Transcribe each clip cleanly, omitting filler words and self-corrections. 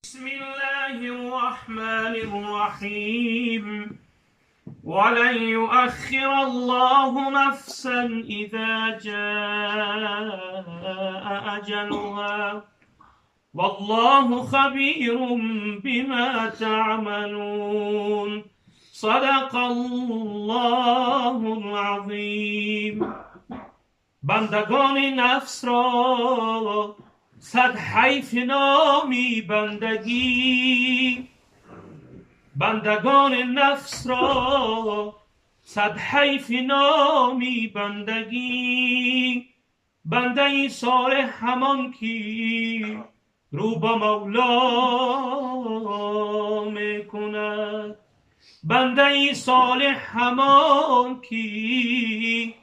بسم الله الرحمن الرحيم ولن يؤخر الله نفسا إذا جاء أجلها والله خبير بما تعملون صدق الله العظیم. بندگان نفس را صد حیف نامی بندگی، بندگان نفس را صد حیف نامی بندگی. بنده ای صالح همان کی رو با مولا می کند، بنده ای صالح همان کی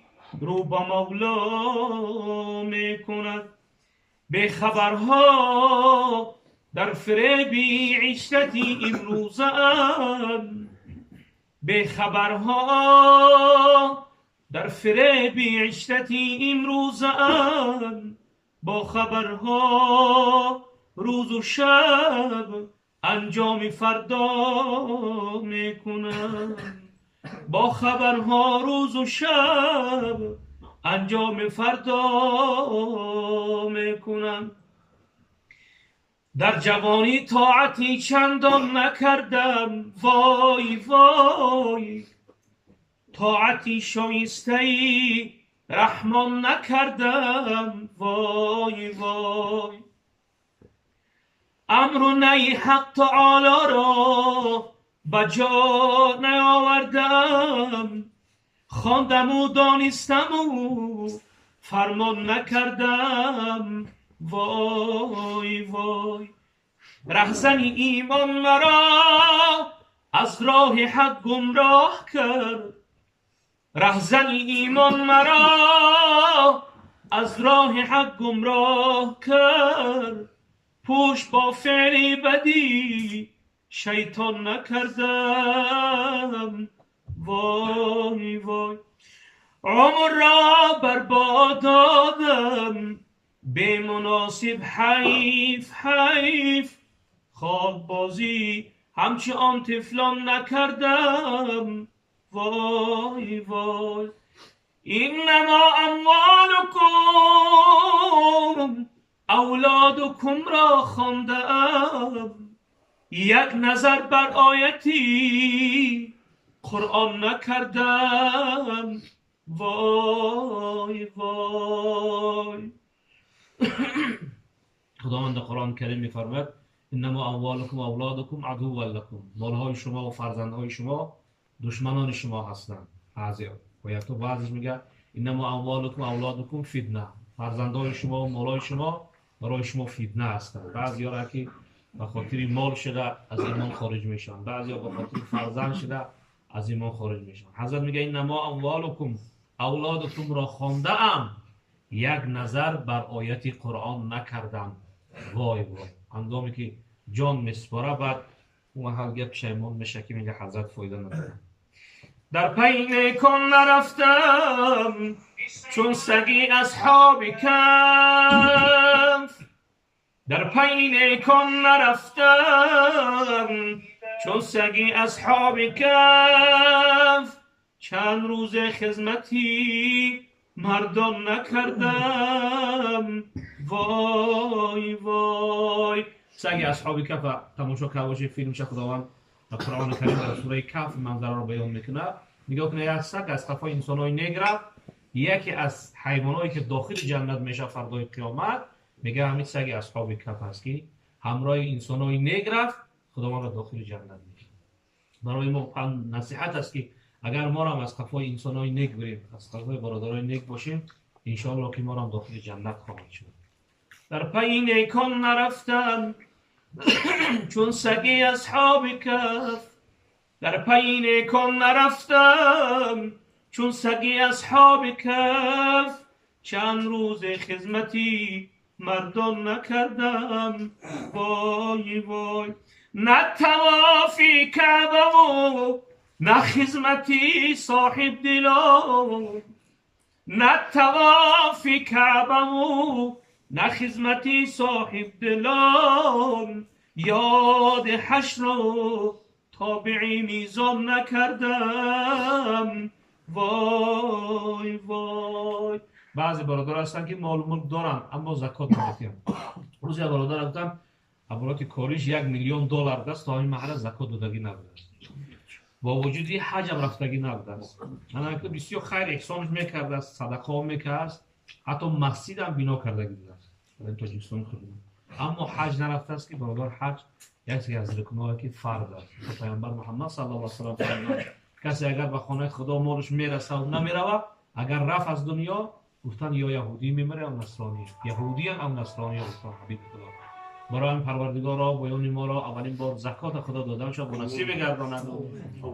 رو با مولا می کند. به خبرها در فریبی عشرتی امروزم، به خبرها در فریبی عشرتی امروزم، با خبرها روز و شب انجام فردا میکنم، با خبرها روز و شب انجام فردا میکنم. در جوانی طاعتی چندان نکردم، وای وای، طاعتی شایسته رحمان نکردم، وای وای. امر و نهی حق تعالی را بجا نیاوردم، خواندم و دانستم و فرمان نکردم، وای وای. رهزنی ایمان مرا از راه حق گمراه کرد، رهزنی ایمان مرا از راه حق گمراه کرد. پشت با فعلی بدی شیطان نکردم، وای وای. عمر را برباد دادم به مناسب، حیف حیف. خواب بازی همچه آن طفلان نکردم، وای وای. اینما اموالکم اولادکم را خواندم، یک نظر بر آیتی قرآن نکردم، وای وای. خداوند قرآن کریم می‌فرماید انما اموالکم و اولادکم عدو لکم، مالهای شما و فرزندهای شما دشمنان شما هستند. و یک تو بعضش میگه انما اموالکم و اولادکم فتنه، فرزندهای شما و مالهای شما برای شما فتنه هستند. بعضیا را که به خاطر مال شده از ایمان خارج میشن، بعضیا به خاطر فرزند شده از ایمان خارج میشن. حضرت میگه انما اموالکم اولادکم را خوانده ام، یک نظر بر آیت قرآن نکردم، وای وای. هنگامی که جان میسپاره بعد اون محل پشیمان میشه که میگه حضرت فایده نداره. در پی نیکان نرفتم چون سگی اصحاب کهف، در پی نیکان نرفتم چون سگی اصحاب کهف. چند روز خدمتی مردان نکردم، وای وای. سگ اصحاب کهف تماشا که باشی فیلمش خداوند در قرآن کریم در سوره کهف منظره را بیان میکنه. میگه که یک سگ از قفای انسانای نیک رفت، یکی از حیوانایی که داخل جنت میشه فردای قیامت، میگه همین سگ اصحاب کهف است که همراه انسانای نیک رفت، خداوند را داخل جنت میشه. برای ما نصیحت است که اگر ما هم از قفای انسانای نیک بریم، از قفای برادرای نیک باشیم، ان شاء الله که ما هم داخل جنت خواهیم شد. در پی نیکان نرفتم چون سگی اصحاب کهف، در پی نیکان نرفتم چون سگی اصحاب کهف. چند روز خدمتی مردان نکردم، وای وای. نه توافی کعبه و نه خدمتی صاحب دلان، نه توافی کعبه و نه خدمتی صاحب دلان. یاد حشر رو تابعی میزان نکردم. وای وای. بعضی برادر هستن که مال ملک دارن اما زکات نمیدن. روز یک برادر گفتم عبارت کاریش $1,000,000 دست تا این محل زکات دادگی نبوده است. با وجودی حج هم رفتگی نبوده است. انا که بسیار خیر احسانش میکرده است، صدقه هم میکرد، حتی مسجد هم بنا کردگی بوده است. در تاجیکستان خودمون. اما حج نرفته است که برادر حج یکی از رکن‌هایی که فرض است. پیامبر محمد صلی الله علیه و سلم فرمود کسی اگر به خانه خدا مالش میرسه و نمیرود، اگر رفت از دنیا گفتن یا یهودی میمره یا نصرانی، یهودی هم او نصرانی گفتن حبیب خدا. برای این پروردگارا بیان ما را اولین بار زکات خدا دادن شد به نصیب گرداند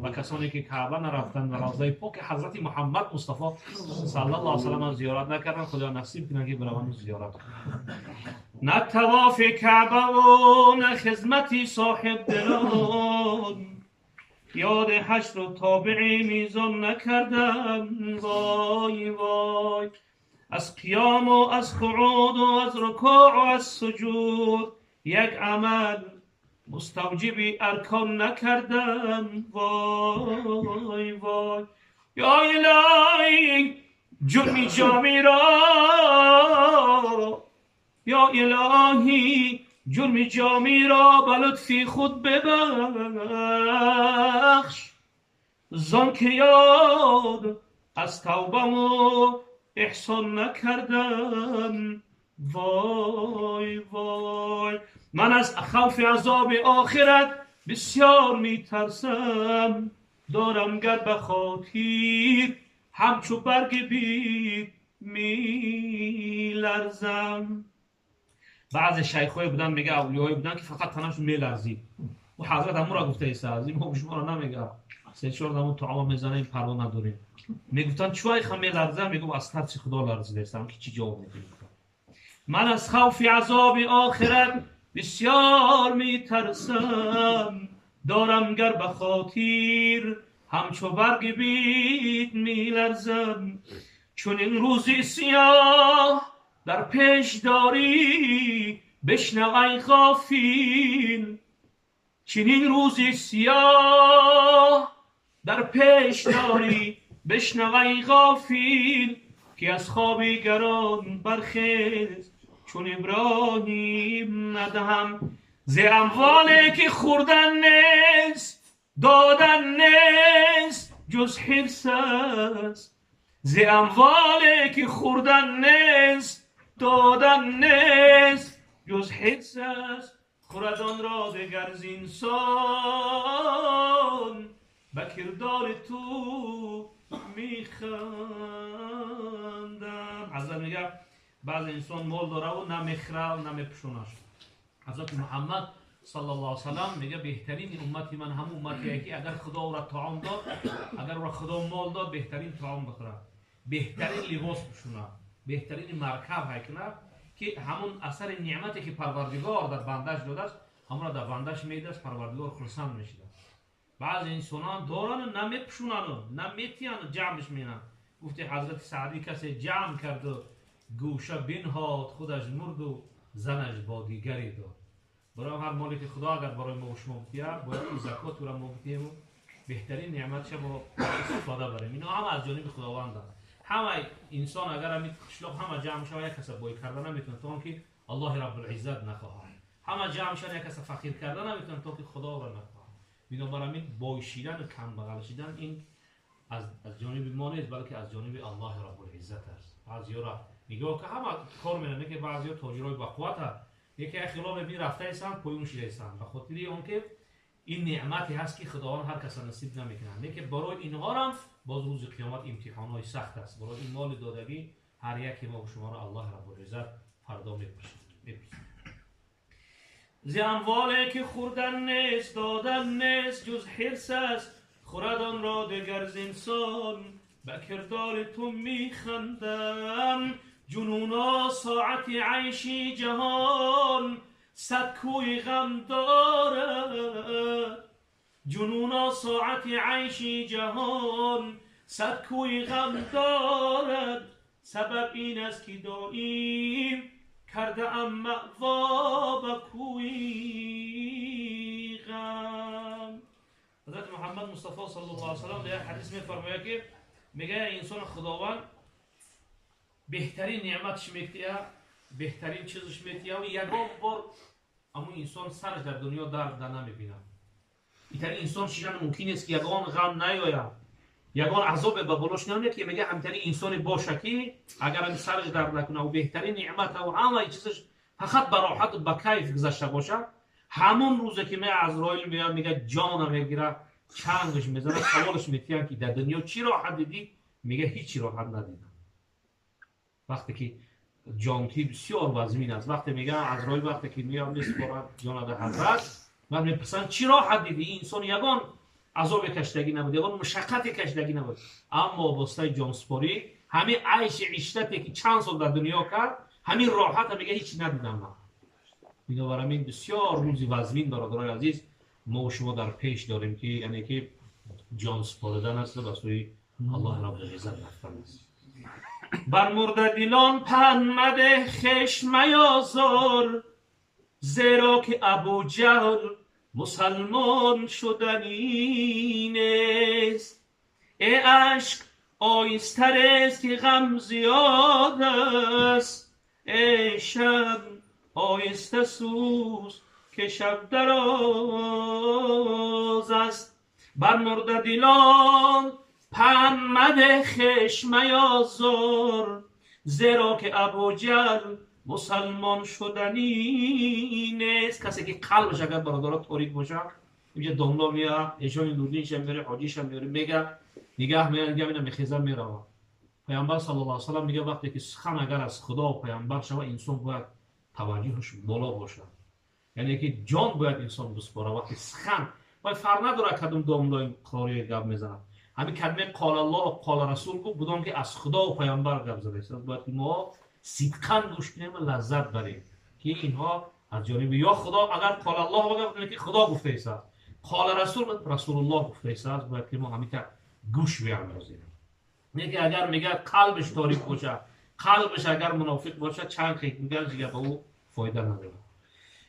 و کسانی که کعبه نرفتن و روضه پاک حضرت محمد مصطفی صلی الله علیه و سلم زیارت نکردن، خدا نصیب کنه که بروند زیارت کنند. نه طواف کعبه و نه خدمت صاحب دلان، یاد حشر و تابعی میزان نکردم. وای وای. از قیام و از قعود و از رکوع و از سجود یک عمل مستوجب ارکان نکردم. وای وای. یا الهی جرمی جامی را، یا الهی جرم جامی را به لطفی خود ببخش، زان که یاد از توبه و احسان نکردم. وای وای. من از خوف عذاب آخرت بسیار میترسم، دارم گر به خاطر همچو برگ بید میلرزم. بعض شیخ‌های بودن میگه اولیای بودن که فقط تنشون میلرزید و حضرت همون را گفته ایسا از این ما شما را نمیگه 3-4 نمون طعام میزنه این پروا نداریم. میگفتن چوای خم میلرزم، میگم از ترس خدا لرزیده استم که چی جواب میدیم. من از خوف عذاب آخرت بسیار میترسم، دارم گر به خاطر همچو برگ بید میلرزم. چون این روزی سیاه در پیش داری بشنو ای غافل، چنین روزی سیاه در پیش داری بشنو ای غافل، که از خواب گران برخیز چون ابراهیم ندهم. ز اموالی که خوردن نیست دادن نیست جز حرص است، ز اموالی که خوردن نیست دادن نیست جز حرص است. خورد آن را دگر زینسان به کردار تو میخندم. حضرت میگه بعض انسان مال داره و نمیخره و نمیپشونش. حضرت محمد صلی الله علیه و سلم میگه بهترین امتی من هم امتیه که اگر خدا او را طعام داد، اگر او را خدا مال داد، بهترین طعام بخوره، بهترین لباس بپوشه، بهترین مرکب هکنه، که همون اثر نعمتی که پروردگار در بندش داده است همون را در بندش میده است، پروردگار خرسند میشه. بعض انسانان دارن نمیپشونن نمیتیان جمعش مینن. گفته حضرت سعدی کسی جمع کرد و گوشه بنهاد، خودش مرد و زنش با دیگری داد. برای هر مالی که خدا اگر برای ما و شما بتیه باید این زکات را ما بتیم و بهترین نعمتش با استفاده بریم. اینا همه از جانب خداوند است. همه انسان اگر همین قشلاق همه جمع شود یک کس بای کردن نمیتونه تا که الله رب العزت نخواهد. همه جمع شدن یک کس فقیر کردن نمیتونه تا که خدا را نخواهد. بنابراین بایشیدن و کم بغل شدن این از جانب ما نیست، بلکه از جانب الله رب العزت است. بعضیا را میگه که همه کار میکنن که بعضیا تاجرای بقوت هست، یکی خلاف بی رفته ایستن پایون شده ایستن، به خاطر اون که این نعمتی هست که خداوند هر کس نصیب نمیکنه. میگه برای اینها هم باز روز قیامت امتحانای سخت است. برای این مال دادگی هر یکی ما و شما را الله رب العزت فردا میپرسد. ز اموالی که خوردن نیست دادن نیست جز حرص است، خورد آن را دگر زینسان به کردار تو میخندم. جنونا ساعت عیشی جهان صد کوی غم دارد، جنونا ساعت عیشی جهان صد کوی غم دارد. سبب این است که دائم کرده ام مأوا به کوی غم. حضرت محمد مصطفی صلی الله علیه و سلم در حدیث میفرماید که میگه انسان خداوند بهترین نعمتش میتیه، بهترین چیزش میتیه و یگان بار اما انسان سرش در دنیا درد نمیبینه. اینطوری انسان شیران ممکن است که یگان غم نیاید، یگان عذاب به بالوش نمیاد، که میگه همتری انسان باشه که اگر هم سرش درد نکنه و بهترین نعمت و همه چیزش فقط به راحت و به کیف گذشته باشه، همون روزی که عزرائیل میاد میگه جانم میگیره، چنگش میزنه، سوالش میتیه که در دنیا چی راحت دیدی؟ میگه هیچی راحت ندیدم. وقتی که جانتی بسیار وزمین است، وقتی میگه عزرائیل وقتی که میاد میسپارد جان در حضرت، من میپرسن چی راحت دیدی؟ این انسان یگان عذاب کشتگی نبود، یگان مشقت کشتگی نبود، اما واسطه جانسپاری همین عیش عشرتی که چند سال در دنیا کرد، همین راحت میگه هیچ ندیدم من. میگه برامین بسیار روزی وزمین برادرای عزیز ما و شما در پیش داریم که یعنی که جان سپاردن است و سوی الله رب العزت رفتن است. بر مرده دلان پند مده خشم میازار، زیرا که ابوجهل مسلمان شدنی نیست. ای عشق آیستر است که غم زیاد است، ای شب آیسته سوز که شب دراز است. بر مرده دلان پند مده خشم میازار، زیرا که ابوجهل مسلمان شدنی نیست. کسی که قلبش اگر برادرها تاریک باشه، اینجا دنبال میاره، ایشان نورینش هم میره، حاجیش هم میره، میگه نگاه میگه میخیزه میره. پیامبر صلی الله علیه و سلم میگه وقتی که سخن اگر از خدا و پیامبر شود، انسان باید توجهش بالا باشه، یعنی که جان باید انسان بسپاره. وقتی سخن باید فرق نداره کدوم داملای قاری گپ میزنه، همین کلمه قال الله و قال رسول گفت بدون که از خدا و پیامبر گپ زده است، باید ما صدقاً گوش کنیم و لذت بریم که اینها از جانب یا خدا، اگر قال الله بگه که خدا گفته است، قال رسول الله گفته است، باید که ما همین گوش بیاندازیم. میگه اگر میگه قلبش تاریک باشه، قلبش اگر منافق باشه، چند خیلی میگه دیگه به او فایده نداره.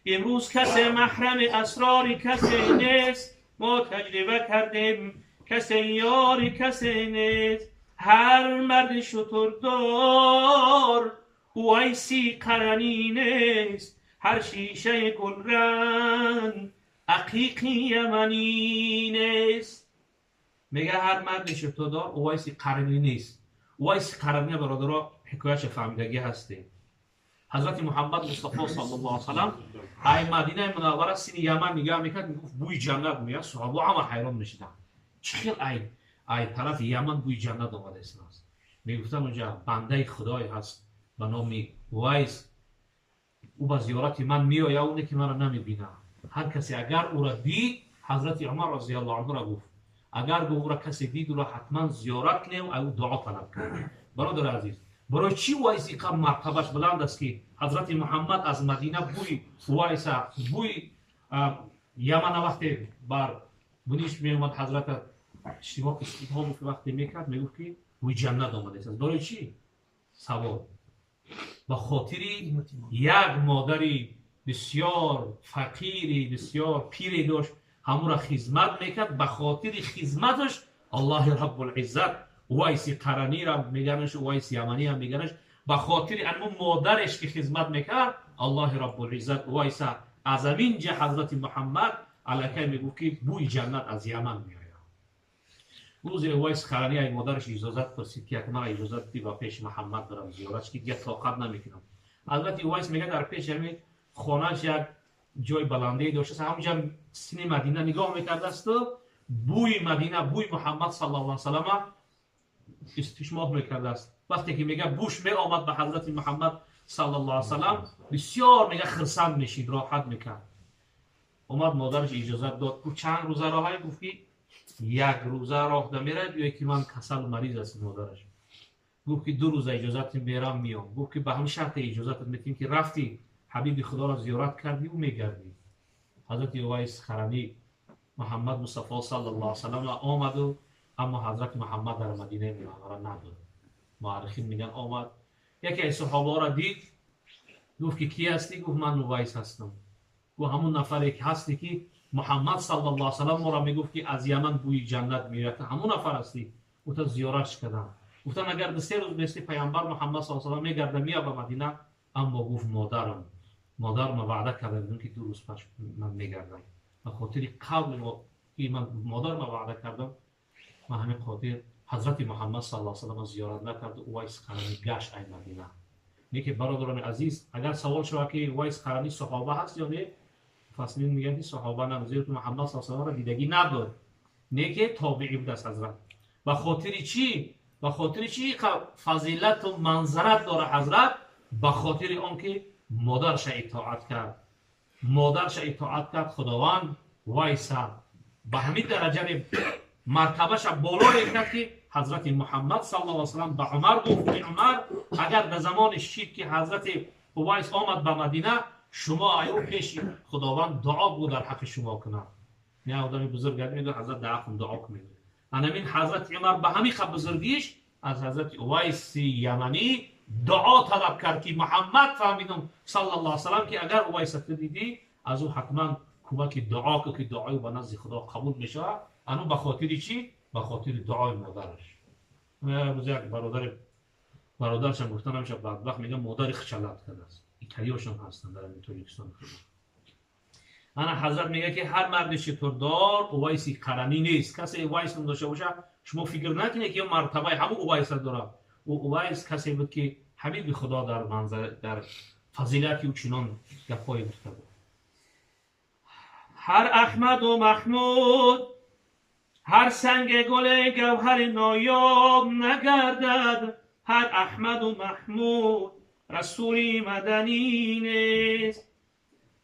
امروز کسی محرم اسرار کسی نیست، ما تجربه کردیم کسی یاری کسی نیست. هر مرد شتردار ویسی قرنی نیست، هر شیشه گلرنگ عقیقی یمنی نیست. میگه هر مرد شتردار ویسی قرنی نیست. ویسی قرنی برادرها حکایش فهمیدگی هستی. حضرت محمد مصطفی صلی الله علیه و سلم ای مدینه منوره سین یمن نگاه میکرد، میگفت بوی جنت میاد، صحابه همه حیران میشدن، چخیل ای طرف یمن بوی جنت آمده است. میگفتن اونجا بنده خدای هست به نام ویس، او به زیارت من میآید، اونه که من را نمیبینه. هر کسی اگر او را دید، حضرت عمر رضی الله عنه را گفت اگر او را کسی دید او را حتما زیارت کنیم و او دعا طلب کنیم. برادر عزیز، برای چی ویس اینقدر مرتبهش بلند است که حضرت محمد از مدینه بوی ویس، بوی یمن وقتی بر بونیش میومد، حضرت شما استفهام که وقتی میکرد میگفت که بوی جنت آمده است. برای چی؟ سوال به خاطر یک مادری بسیار فقیری بسیار پیری داشت، همون را خدمت میکرد، به خاطر خدمتش الله رب العزت ویس قرنی را میگنش، ویس یمنی هم میگنش، به خاطر انمون مادرش که خدمت میکرد الله رب العزت ویس از امین جه حضرت محمد علیه میگفت که بوی جنت از یمن میآید. روز ویس قرنی ای مادرش اجازت پرسید که من اجازت بدی با پیش محمد برم زیارتش، که دیگه طاقت نمیکنم. حضرت ویس میگه در پیش همین خانه‌اش یک جای بلندی داشت، همونجا سینه مدینه نگاه میکرد است و بوی مدینه، بوی محمد صلی الله علیه و سلم استشمام میکرد است. وقتی که میگه بوش می آمد به حضرت محمد صلی الله علیه و سلم، بسیار میگه خرسند میشید، راحت میکرد. اومد مادرش اجازت داد، گفت چند روزه راهی؟ گفت یک روزه راه دمیره، بیای که من کسل مریض است. مادرش گفت که 2 روزه اجازت میرم میام. گفت که به همین شرط اجازت میتیم که رفتی حبیب خدا را زیارت کردی و میگردی. حضرت ویس قرنی محمد مصطفی صلی الله علیه و سلم آمد و اما حضرت محمد در مدینه منوره نبود. مورخین میگن آمد، یکی از صحابه را دید، گفت که کی هستی؟ گفت من اویس هستم. گفت همون نفری که هستی که محمد صلی الله علیه و سلم ما را میگفت که از یمن بوی جنت میاد، همون نفر هستی؟ گفت زیارتش کردم. گفتن اگر به 3 روز بیستی پیامبر محمد صلی الله علیه و سلم میگرده میاد به مدینه، اما گفت مادرم وعده کرده بودم که 2 روز پس من میگردم، به خاطر قول که من مادرم وعده کردم، من همین خاطر حضرت محمد صلی الله علیه و سلم زیارت نکرد. اویس قرنی گشت این مدینه. نیکی برادران عزیز، اگر سوال شود که اویس قرنی صحابه هست یا نه، فصلی میگن که صحابه نه، زیرا محمد صلی الله علیه و سلم را دیدگی نداشت، نیکی تابعی بود از حضرت. به خاطر چی؟ به خاطر چی فضیلت و منظرت داره حضرت؟ به خاطر آنکه مادرش اطاعت کرد. مادرش اطاعت کرد خداوند وایسا به همین درجه مرتبهش بالا کرد که حضرت محمد صلی الله علیه و سلم به عمر گفت که عمر اگر به زمان شید که حضرت اویس آمد به مدینه، شما ایو پیش خداوند دعا بود در حق شما کنه. نه آدمی بزرگ میگه حضرت دعا کنه. همین حضرت عمر به همین بزرگیش از حضرت اویس یمنی دعا طلب کرد که محمد فهمیدم صلی الله علیه و سلم که اگر اویس دیدی از او حتما کمک دعا که دعای به نزد خدا قبول میشه. انو به خاطر چی؟ به خاطر دعای مادرش. روز یک برادرش هم گفتن همیشه بدبخت میگم مادر خجالت کرده است. ایتالیاشون هستن در این تاجیکستان. انا حضرت میگه که هر مرد شتردار اویسی قرنی نیست. کسی اویس داشته باشه شما فکر نکنید که مرتبه همون اویس داره. او اویس کسی بود که حبیب خدا در منظر در فضیلتی و چنان گپای گفته بود. هر احمد و محمود، هر سنگ گل گوهر نایاب نگردد. هر احمد و محمود رسولی مدنی نیست.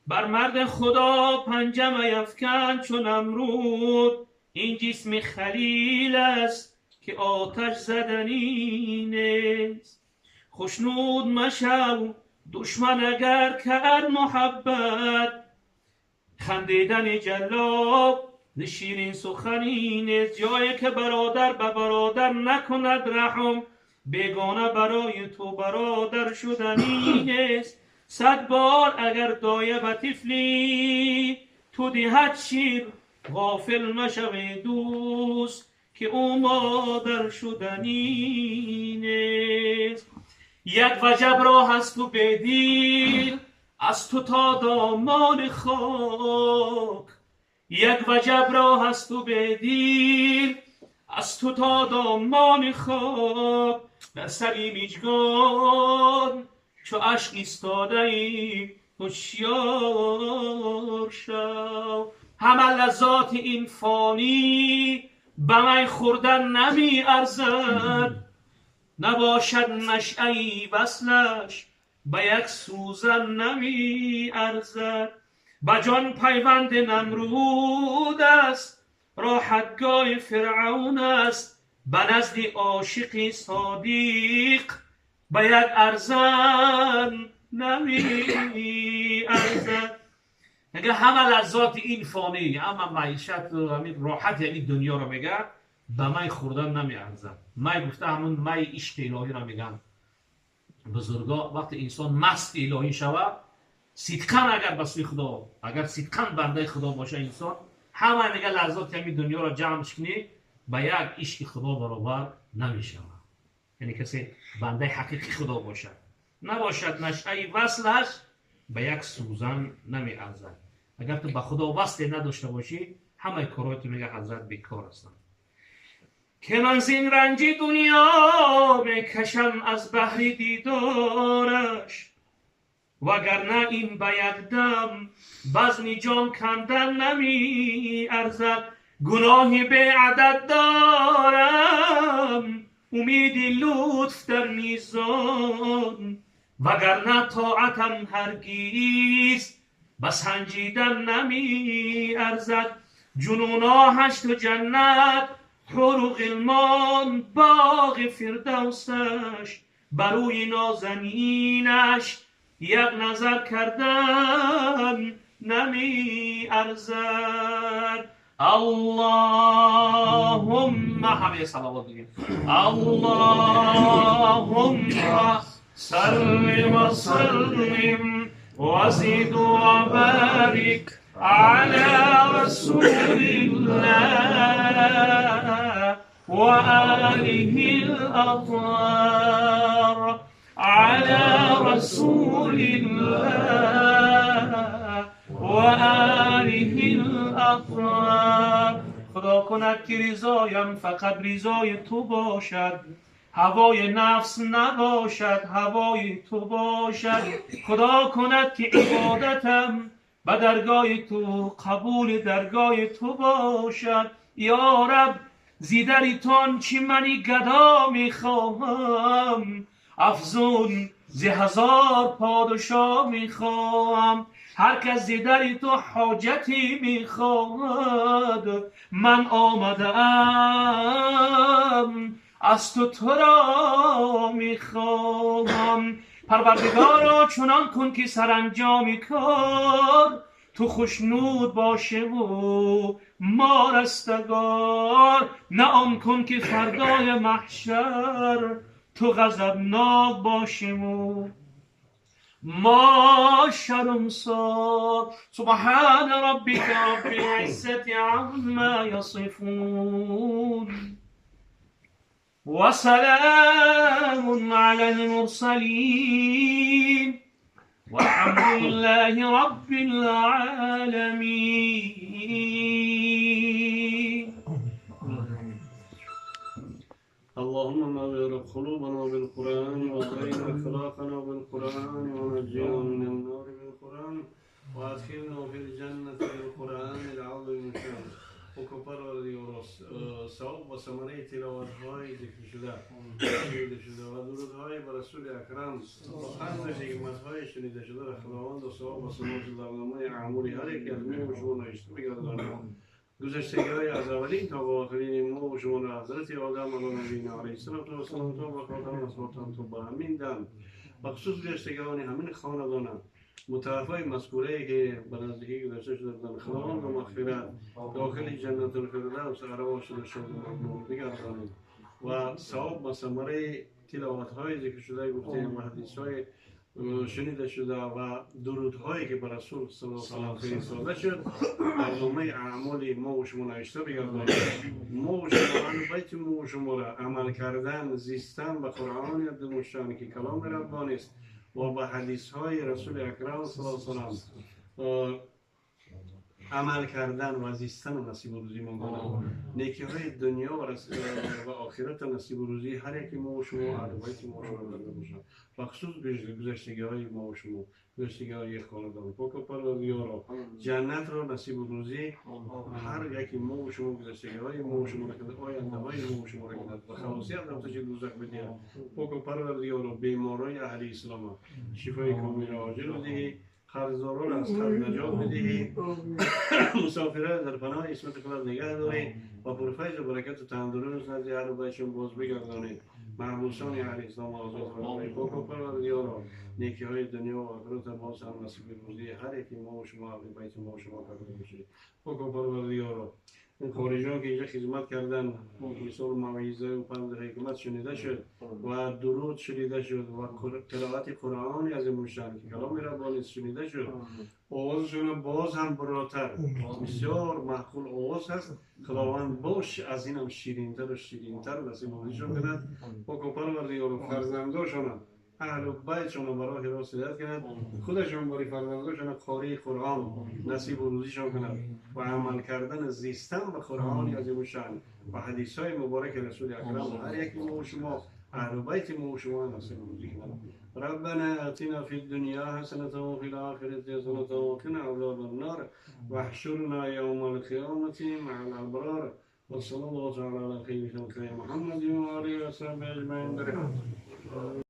بر مرد خدا پنجه میفکن چون نمرود. این جسم خلیل است که آتش زدنی نیست. خوشنود مشو دشمن اگر کرد محبت. خندیدن جلاب ز شیرین سخنی نیست. جایی که برادر به برادر نکند رحم، بیگانه برای تو برادر شدنی نیست. 100 بار اگر دایه به طفلی تو دهد شیر، غافل مشوی دوست که او مادر شدنی نیست. یک وجب را هست تو بدیل از تو تا دامان خاک. یک وجب را هست تو بدیل از تو تا دامان خاک. در سری میجگان چو عشق ایستاده ای هوشیار شو. همه لذات این فانی به می خوردن نمی ارزد. نباشد نشأه‌ای وصلش به یک سوزن نمی ارزد. به جان پیوند نمرود است، راحتگاه فرعون است. به نزد عاشقی صادق به یک ارزن نمی ارزد. اگه همه لذات این فانی، همه معیشت و همین راحت یعنی دنیا رو میگه، به می خوردن نمی ارزد. می گفته همون می عشق الهی رو میگن. بزرگا وقتی انسان مست الهی شود، صدقاً اگر بسوی خدا، اگر صدقاً بنده خدا باشه انسان، همه میگه لذات همین دنیا رو جمعش کنی به یک عشق خدا برابر نمیشه. یعنی کسی بنده حقیقی خدا باشد، نباشد نشأه‌ی وصلش به یک سوزن نمی ارزد. اگر تو به خدا وصل نداشته باشی، همه کارات میگه حضرت بیکار هستن. که من زین رنجی دنیا میکشم از بحر دیدارش. وگرنه این به یک دم بزم جان کندن نمی ارزد. گناهی به عدد دارم، امیدی لطف در میزان. وگرنه طاعتم هرگیز به سنجیدن نمی ارزد. جنونا هشت و جنت، حور و غلمان باغ فردوسش. بروی نازنینش یک نظر کردن نمی ارزد. اللهم همه صلوات بگیم. اللهم صل وسلم وزد وبارك على رسول الله وآله الأطهار على رسول الله وآله الأطهار. خدا کند که رضایم فقط رضای تو باشد، هوای نفس نباشد، هوای تو باشد. خدا کند که عبادتم به درگاه تو قبول درگاه تو باشد. یا رب زیدریتان چی منی گدا میخواهم، افزون زی هزار پادشاه میخواهم. هر کس زیدری تو حاجتی میخواهد، من آمدم از تو را میخواهم. پروردگارا چنان کن که سرانجام کار تو خوشنود باشه و ما رستگار. نه آن کن که فردای محشر تو غضبناک باشه و ما شرمسار. سبحان ربك رب العزة عما يصفون وسلام على المرسلين والحمد لله رب العالمين. اللهم نور قلوبنا بالقرآن وزين أخلاقنا بالقرآن ونجنا من النار بالقرآن وأدخلنا في الجنة بالقرآن العظيم شانه. وكبر ثواب و ثمره تلاوت‌های ذکر شده و درودهای بر رسول اکرم و خاص حکمت‌های شنیده شده را خداوند و ثواب و ثمره برنامه اعمال هر یک از ما و شما نوشته بگرداند. گذشتگی‌های از اولین تا به آخرین ما و شما را حضرت آدم علیه نبینا علیه السلام تا و خاتم الانبیاء تا به همین دم بخصوص گذشتگان همین خاندان متوفای مذکوره که به نزدیکی گذشته شده خداوند و مغفرت داخل جنت الفردوس ارواحشون شده ممنون بگردانید و ثواب و ثمره تلاوت‌های ذکر شده گفتیم و حدیث‌های شنیده شده و درودهایی که بر رسول صلی الله علیه و سلم فرستاده شد برنامه اعمال ما و شما نوشته بگردانید. ما و شما بیت ما و شما را عمل کردن زیستن به قرآن دمشتن که کلام ربانی است و به حدیث های رسول اکرم صلی الله علیه و سلم عمل کردن و زیستن و نصیب و روزی ماندن. نیکی های دنیا و آخرت نصیب و روزی هر یکی ما و شما اهل بیت ما و شما داده باشد. بخصوص گذشتگی های ما و شما گذشتگی های خاندان پاک و پروردگارا جنت را نصیب و روزی هر یکی ما و شما گذشتگی های ما و شما را کند، آینده های ما و شما را کند و خلاصیت را تجد دوزخ بدهد. پاک و پروردگارا بیمارای اهل اسلام شفای کامل عاجل بدهی، قرضداران را از قرض نجات بدهی، مسافران در پناه اسمت خود نگه دارید و پرفیض و برکت و تندرست نزد اهل بیتشان باز بگردانید. محبوسان اهل اسلام آزاد فرمایید. پاک و پروردگارا نیکی های دنیا و آخرت باز هم نصیب روزی هر یکی ما و شما اهل بیت ما و شما قبول بشید. پاک و پروردگارا این خارجان که اینجا خدمت کردن مثال موعظه و پند حکمت شنیده شد و درود شنیده شد و قرائت قرآن از مشان که کلام ربانی شنیده شد، آوازشون باز هم براتر بسیار معقول آواز هست. خداوند باش از این هم شیرینتر و شیرینتر نصیب بودیشون کند. پاک و پروردگار و فرزنداشون اهل بیتشون برای راست هدایت کند، خودشون برای فرزنداشون قاری قرآن نصیب و روزیشون کند و عمل کردن زیستن به قرآن عظیم شان و حدیث های مبارک رسول اکرم هر یک ما و شما اهل بیت ما و شما نصیب و روزی کند. ربنا آتنا في الدنيا حسنة وفي الآخرة حسنة وقنا عذاب النار واحشرنا يوم القيامة مع الأبرار وصلى الله تعالى على خير خلقه محمد وآله وصحبه أجمعين.